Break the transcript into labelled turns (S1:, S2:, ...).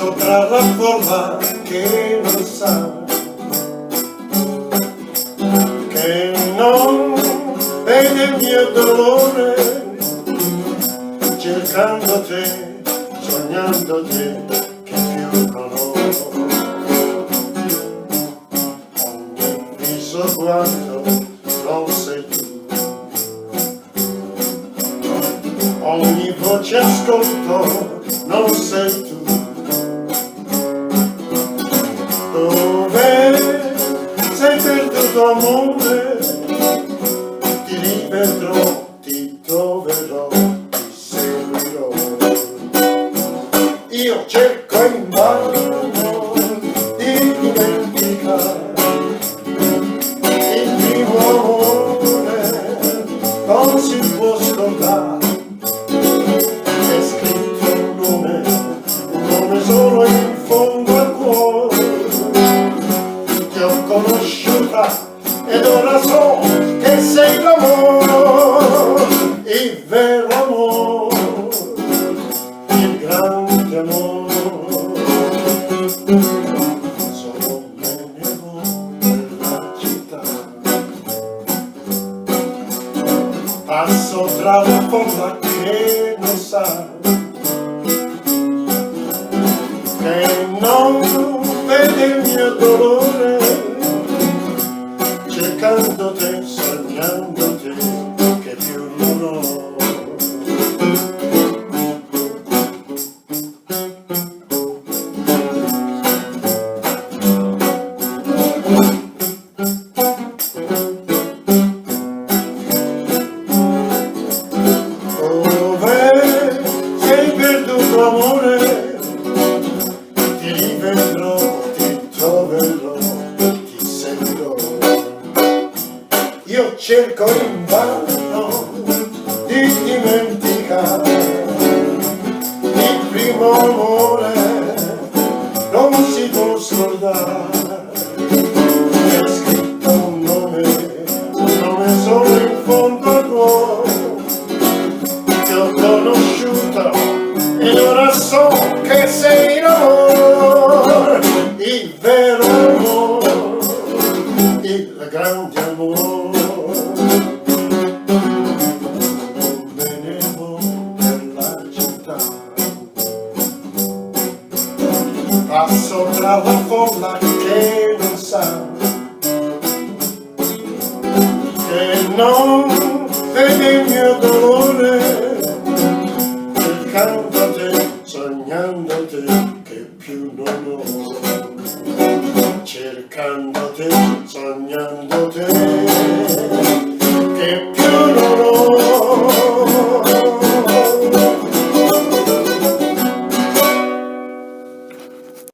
S1: Passo tra la folla che non sa, che non vede il mio dolore, cercando te, sognando te, che più non ho. Ogni viso guardo, non sei tu, ogni voce ascolto, non sei tu. Dove sei perduto amore? Ti rivedrò, ti troverò, ti seguirò. Io cerco invano di dimenticare il primo amore, non si può scordare. È scritto un nome solo in fondo al cuore. Ti ho conosciuta ed ora so che sei l'amore, il vero amore, il grande amore. Solo me ne vo' per la città, passo tra la folla che non sa, che non vede il mio dolore, cercando te, sognando te, che più non ho. Dove sei perduto amore? Ti rivedrò, ti troverò, ti seguirò. Io cerco invano di dimenticare il primo amore, non si può scordare. È scritto un nome solo in fondo al cuore. Ti ho conosciuta ed ora so che sei l'amore, il vero amore, il grande amore. Me ne vo' per la città, passo tra la folla che non sa, che non vede il mio dolore, cercando te, sognando te, che più non ho. Cercando te, sognando te.